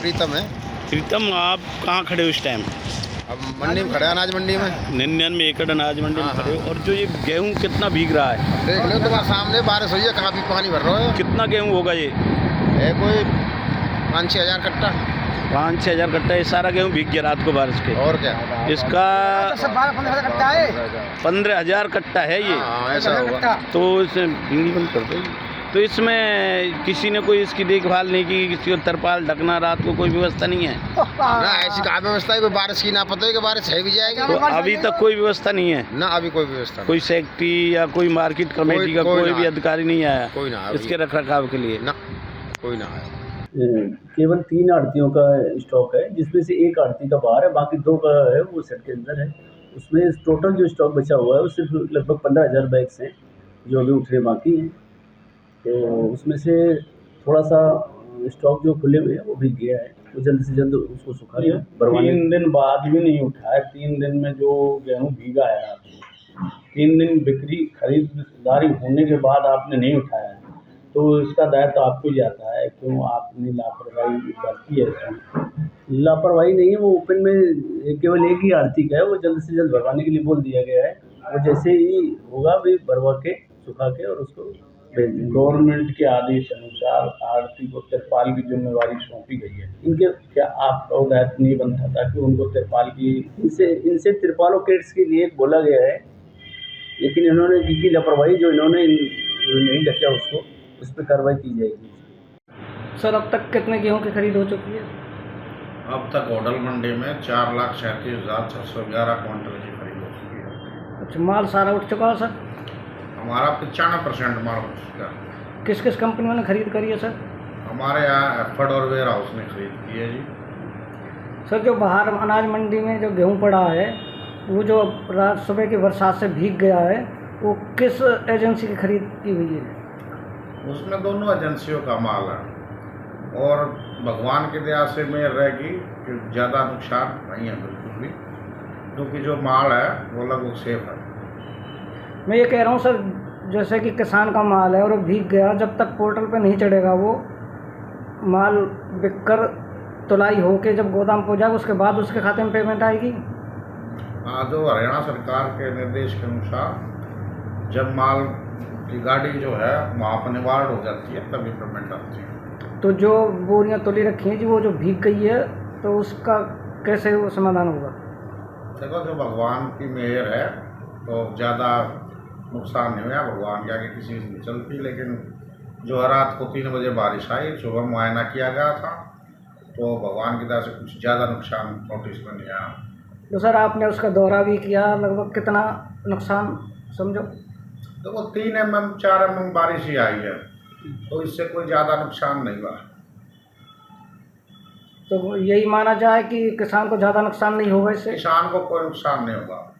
प्रीतम है। प्रीतम, आप कहाँ खड़े हो इस टाइम? अब मंडी में खड़े हैं, अनाज मंडी में। 99 एकड़ अनाज मंडी में खड़े हो। और जो ये गेहूँ कितना भीग रहा है? देख लो तुम्हारे सामने बारिश हुई है, काफ़ी पानी भर रहा है। कितना गेहूँ होगा ये? है कोई 5-6 हज़ार कट्टा। 5-6 हज़ार कट्टा। ये सारा गेहूँ भीग गया रात को बारिश के। और क्या, इसका 12-15 कट्टा है। 15,000 कट्टा है ये। ऐसा होगा। तो इसे भींगी बंद कर दो। तो इसमें किसी ने कोई इसकी देखभाल नहीं की? किसी को तरपाल ढकना, रात को कोई व्यवस्था नहीं है? ना ऐसी कहाँ व्यवस्था है? कोई बारिश की ना पता है कि बारिश है भी जाएगी। तो अभी तक कोई व्यवस्था नहीं है? ना अभी कोई व्यवस्था नहीं। कोई सेक्रेटरी या कोई मार्केट कमेटी का कोई भी अधिकारी नहीं आया कोई ना इसके रख रखाव के लिए? ना, कोई ना आया। केवल 3 आड़तियों का स्टॉक है, जिसमें से एक आड़ती का बाहर है, बाकी 2 का है वो सेट के अंदर है। उसमें टोटल जो स्टॉक बचा हुआ है वो सिर्फ लगभग 15,000 बैग्स हैं जो अभी उठने बाकी हैं। तो उसमें से थोड़ा सा स्टॉक जो खुले हुए हैं वो भीग गया है, तो जल्द से जल्द उसको सुखा दिया। 3 दिन बाद भी नहीं उठा है। 3 दिन में जो गेहूँ भीगा है आपने, 3 दिन बिक्री खरीदारी होने के बाद आपने नहीं उठाया है, तो इसका दायित्व आपको ही आता है। क्यों आपने लापरवाही बरती है इसमें? लापरवाही नहीं है, वो ओपन में केवल एक ही आड़ती का है, वो जल्द से जल्द भरवाने के लिए बोल दिया गया है। वो जैसे ही होगा भी भरवा के सुखा के और उसको भेज देंगे। गवर्नमेंट के आदेश अनुसार आड़ती को तिरपाल की जिम्मेवारी सौंपी गई है। इनके क्या आपका वो दायित्व नहीं बनता था कि उनको तिरपाल की? इनसे तिरपाल और किट्स के लिए बोला गया है, लेकिन इन्होंने की लापरवाही जो इन्होंने नहीं रखा उसको, उस पर कार्रवाई की जाएगी। सर, अब तक कितने गेहूं की खरीद हो चुकी है? अब तक होडल मंडी में 4,37,611 क्विंटल की खरीद हो चुकी है। अच्छा, माल सारा उठ चुका है सर? हमारा 95% माल हो चुका है। किस किस कंपनियों ने खरीद करी है सर? हमारे यहाँ एफर्ड और वेयर हाउस ने खरीद की है जी। सर, जो बाहर अनाज मंडी में जो गेहूं पड़ा है, वो जो रात सुबह की बरसात से भीग गया है, वो किस एजेंसी की खरीद की हुई है? उसमें दोनों एजेंसियों का माल है, और भगवान की दया से मेहर रहेगी कि ज़्यादा नुकसान नहीं है बिल्कुल भी, क्योंकि जो माल है वो लगभग सेफ है। मैं ये कह रहा हूँ सर, जैसे कि किसान का माल है और वो भीग गया, जब तक पोर्टल पे नहीं चढ़ेगा वो माल बिककर तुलाई होके जब गोदाम पहुँचाएगा, उसके बाद उसके खाते में पेमेंट आएगी? हाँ, जो हरियाणा सरकार के निर्देश के अनुसार जब माल की गाड़ी जो है वहाँ पर निवारण हो जाती है तभी पेमेंट आती है। तो जो बोरियां तुली रखी हैं जी, वो जो भीग गई है, तो उसका कैसे वो समाधान होगा? देखो, जो भगवान की मेहर है तो ज़्यादा नुकसान नहीं हुआ। भगवान के आगे किसी चीज़ नहीं चलती, लेकिन जो रात को 3 बजे बारिश आई, सुबह मुआयना किया गया था, तो भगवान की तरफ से कुछ ज़्यादा नुकसान नोटिस में नहीं आया। तो सर, आपने उसका दौरा भी किया, लगभग कितना नुकसान समझो? तो वो 3 mm 4 mm बारिश ही आई है, तो इससे कोई ज़्यादा नुकसान नहीं हुआ। तो यही माना जाए कि किसान को ज़्यादा नुकसान नहीं होगा इससे? किसान को कोई नुकसान नहीं होगा।